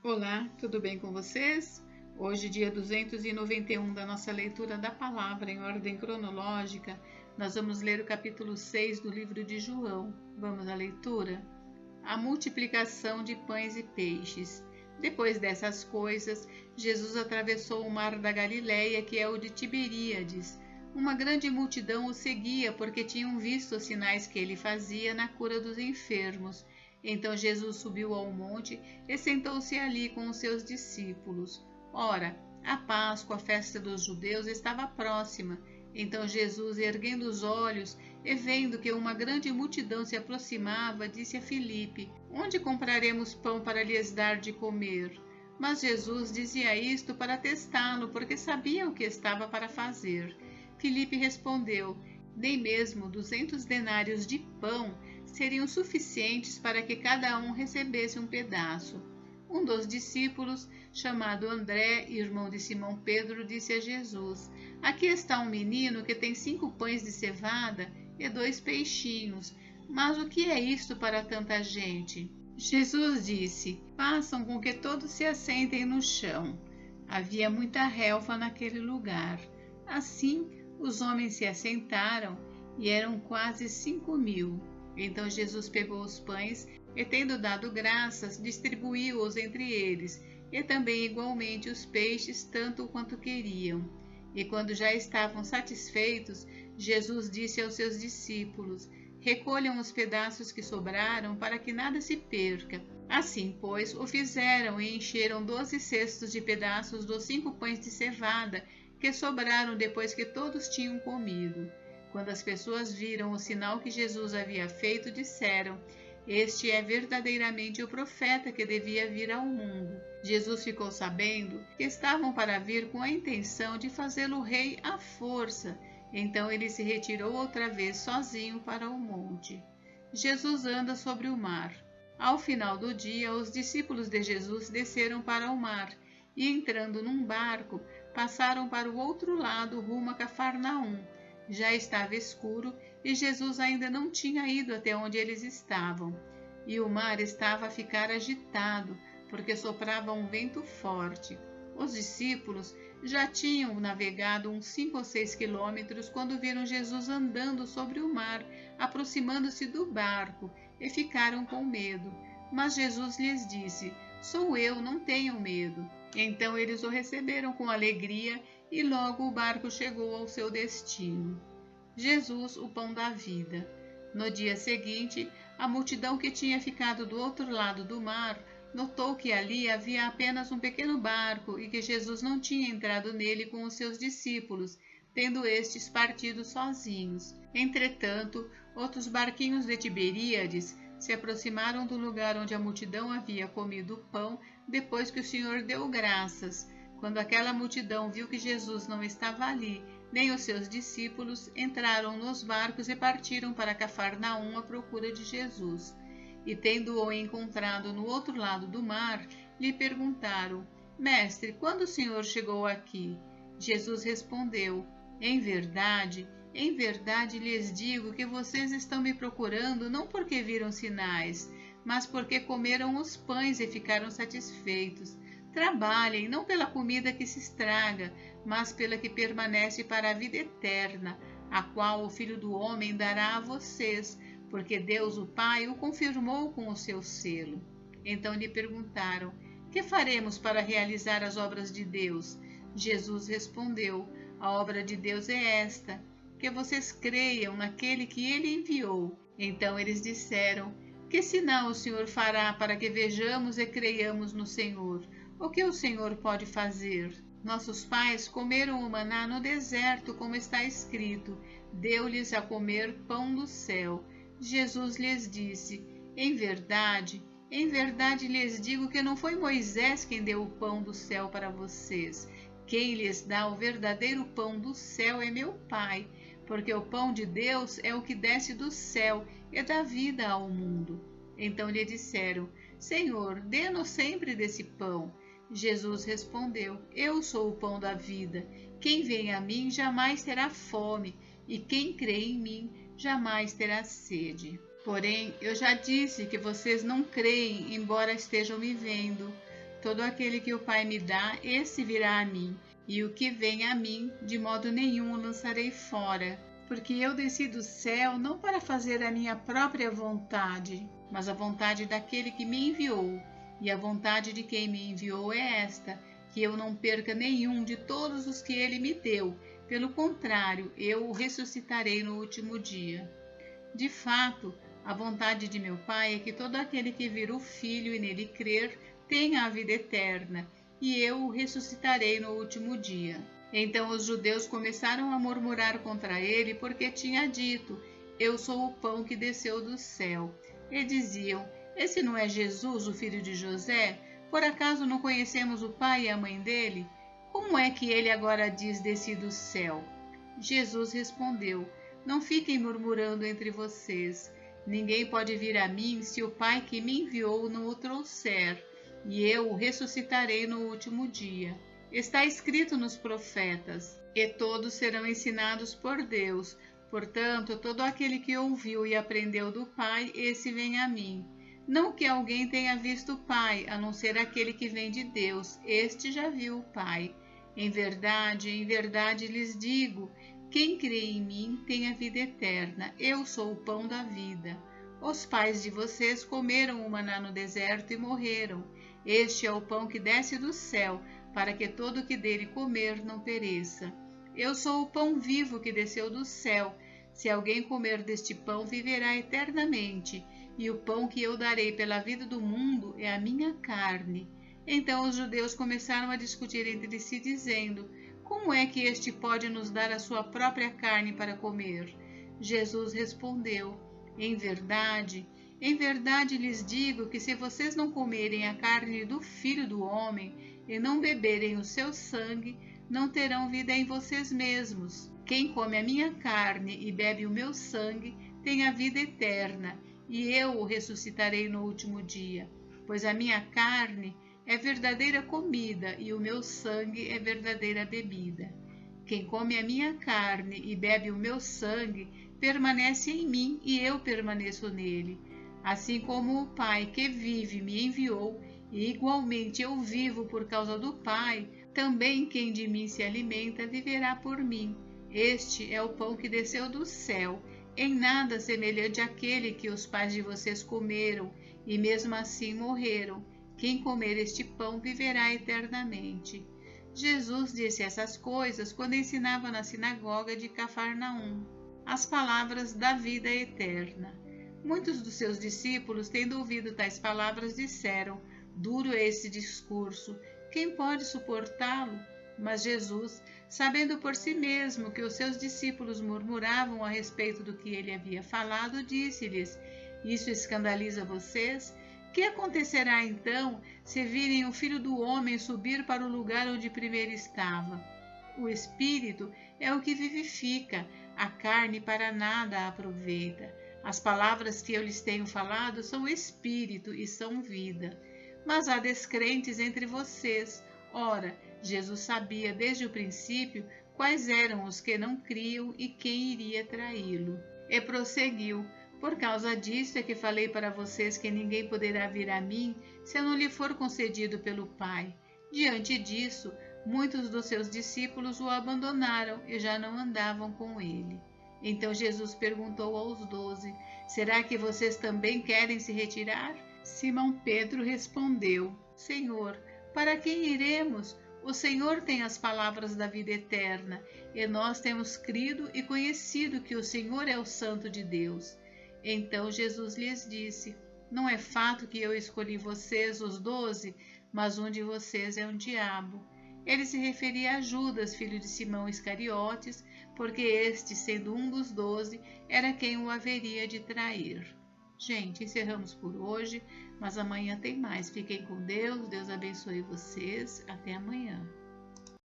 Olá, tudo bem com vocês? Hoje, dia 291 da nossa leitura da palavra em ordem cronológica, nós vamos ler o capítulo 6 do livro de João. Vamos à leitura? A multiplicação de pães e peixes. Depois dessas coisas, Jesus atravessou o mar da Galileia, que é o de Tiberíades. Uma grande multidão o seguia porque tinham visto os sinais que ele fazia na cura dos enfermos. Então Jesus subiu ao monte e sentou-se ali com os seus discípulos. Ora, a Páscoa, a festa dos judeus, estava próxima. Então Jesus, erguendo os olhos e vendo que uma grande multidão se aproximava, disse a Filipe: Onde compraremos pão para lhes dar de comer? Mas Jesus dizia isto para testá-lo, porque sabia o que estava para fazer. Filipe respondeu: Nem mesmo 200 denários de pão seriam suficientes para que cada um recebesse um pedaço. Um dos discípulos, chamado André, irmão de Simão Pedro, disse a Jesus: Aqui está um menino que tem 5 pães de cevada e 2 peixinhos. Mas o que é isto para tanta gente? Jesus disse: Façam com que todos se assentem no chão. Havia muita relva naquele lugar. Assim, os homens se assentaram e eram quase 5.000. Então Jesus pegou os pães e, tendo dado graças, distribuiu-os entre eles, e também igualmente os peixes, tanto quanto queriam. E quando já estavam satisfeitos, Jesus disse aos seus discípulos: Recolham os pedaços que sobraram, para que nada se perca. Assim, pois, o fizeram e encheram 12 cestos de pedaços dos 5 pães de cevada, que sobraram depois que todos tinham comido. Quando as pessoas viram o sinal que Jesus havia feito, disseram: Este é verdadeiramente o profeta que devia vir ao mundo. Jesus ficou sabendo que estavam para vir com a intenção de fazê-lo rei à força. Então ele se retirou outra vez sozinho para o monte. Jesus anda sobre o mar. Ao final do dia, os discípulos de Jesus desceram para o mar e, entrando num barco, passaram para o outro lado rumo a Cafarnaum. Já estava escuro e Jesus ainda não tinha ido até onde eles estavam. E o mar estava a ficar agitado, porque soprava um vento forte. Os discípulos já tinham navegado uns 5 ou 6 quilômetros quando viram Jesus andando sobre o mar, aproximando-se do barco, e ficaram com medo. Mas Jesus lhes disse: Sou eu, não tenham medo. Então eles o receberam com alegria e logo o barco chegou ao seu destino. Jesus, o pão da vida. No dia seguinte, a multidão que tinha ficado do outro lado do mar notou que ali havia apenas um pequeno barco e que Jesus não tinha entrado nele com os seus discípulos, tendo estes partido sozinhos. Entretanto, outros barquinhos de Tiberíades se aproximaram do lugar onde a multidão havia comido o pão depois que o Senhor deu graças. Quando aquela multidão viu que Jesus não estava ali, nem os seus discípulos, entraram nos barcos e partiram para Cafarnaum à procura de Jesus. E tendo-o encontrado no outro lado do mar, lhe perguntaram: Mestre, quando o Senhor chegou aqui? Jesus respondeu: em verdade lhes digo que vocês estão me procurando não porque viram sinais, mas porque comeram os pães e ficaram satisfeitos. Trabalhem não pela comida que se estraga, mas pela que permanece para a vida eterna, a qual o Filho do Homem dará a vocês, porque Deus o Pai o confirmou com o seu selo. Então lhe perguntaram: Que faremos para realizar as obras de Deus? Jesus respondeu: A obra de Deus é esta, que vocês creiam naquele que ele enviou. Então eles disseram: Que sinal o Senhor fará para que vejamos e creiamos no Senhor? O que o Senhor pode fazer? Nossos pais comeram o maná no deserto, como está escrito: Deu-lhes a comer pão do céu. Jesus lhes disse: em verdade lhes digo que não foi Moisés quem deu o pão do céu para vocês. Quem lhes dá o verdadeiro pão do céu é meu Pai, porque o pão de Deus é o que desce do céu e dá vida ao mundo. Então lhe disseram: Senhor, dê-nos sempre desse pão. Jesus respondeu: Eu sou o pão da vida. Quem vem a mim jamais terá fome, e quem crê em mim jamais terá sede. Porém, eu já disse que vocês não creem, embora estejam me vendo. Todo aquele que o Pai me dá, esse virá a mim, e o que vem a mim, de modo nenhum o lançarei fora. Porque eu desci do céu não para fazer a minha própria vontade, mas a vontade daquele que me enviou. E a vontade de quem me enviou é esta, que eu não perca nenhum de todos os que ele me deu. Pelo contrário, eu o ressuscitarei no último dia. De fato, a vontade de meu Pai é que todo aquele que vir o Filho e nele crer tenha a vida eterna, e eu o ressuscitarei no último dia. Então os judeus começaram a murmurar contra ele, porque tinha dito: Eu sou o pão que desceu do céu. E diziam: Esse não é Jesus, o filho de José? Por acaso não conhecemos o pai e a mãe dele? Como é que ele agora diz: Desci do céu? Jesus respondeu: Não fiquem murmurando entre vocês. Ninguém pode vir a mim se o Pai que me enviou não o trouxer, e eu o ressuscitarei no último dia. Está escrito nos profetas: E todos serão ensinados por Deus. Portanto, todo aquele que ouviu e aprendeu do Pai, esse vem a mim. Não que alguém tenha visto o Pai, a não ser aquele que vem de Deus, este já viu o Pai. Em verdade lhes digo, quem crê em mim tem a vida eterna. Eu sou o pão da vida. Os pais de vocês comeram o maná no deserto e morreram. Este é o pão que desce do céu, para que todo o que dele comer não pereça. Eu sou o pão vivo que desceu do céu. Se alguém comer deste pão, viverá eternamente. E o pão que eu darei pela vida do mundo é a minha carne. Então os judeus começaram a discutir entre si, dizendo: Como é que este pode nos dar a sua própria carne para comer? Jesus respondeu: em verdade lhes digo que se vocês não comerem a carne do Filho do Homem e não beberem o seu sangue, não terão vida em vocês mesmos. Quem come a minha carne e bebe o meu sangue tem a vida eterna, e eu o ressuscitarei no último dia. Pois a minha carne é verdadeira comida e o meu sangue é verdadeira bebida. Quem come a minha carne e bebe o meu sangue permanece em mim e eu permaneço nele. Assim como o Pai que vive me enviou, e igualmente eu vivo por causa do Pai, também quem de mim se alimenta viverá por mim. Este é o pão que desceu do céu, em nada semelhante àquele que os pais de vocês comeram e mesmo assim morreram. Quem comer este pão viverá eternamente. Jesus disse essas coisas quando ensinava na sinagoga de Cafarnaum. As palavras da vida eterna. Muitos dos seus discípulos, tendo ouvido tais palavras, disseram: Duro é esse discurso, quem pode suportá-lo? Mas Jesus, sabendo por si mesmo que os seus discípulos murmuravam a respeito do que ele havia falado, disse-lhes: Isso escandaliza vocês? Que acontecerá então se virem o Filho do Homem subir para o lugar onde primeiro estava? O Espírito é o que vivifica, a carne para nada aproveita. As palavras que eu lhes tenho falado são Espírito e são vida. Mas há descrentes entre vocês. Ora, Jesus sabia desde o princípio quais eram os que não criam e quem iria traí-lo. E prosseguiu: Por causa disso é que falei para vocês que ninguém poderá vir a mim se não lhe for concedido pelo Pai. Diante disso, muitos dos seus discípulos o abandonaram e já não andavam com ele. Então Jesus perguntou aos 12: Será que vocês também querem se retirar? Simão Pedro respondeu: Senhor, para quem iremos? O Senhor tem as palavras da vida eterna, e nós temos crido e conhecido que o Senhor é o Santo de Deus. Então Jesus lhes disse: Não é fato que eu escolhi vocês, os 12, mas um de vocês é um diabo. Ele se referia a Judas, filho de Simão Iscariotes, porque este, sendo um dos 12, era quem o haveria de trair. Gente, encerramos por hoje, mas amanhã tem mais. Fiquem com Deus, Deus abençoe vocês. Até amanhã.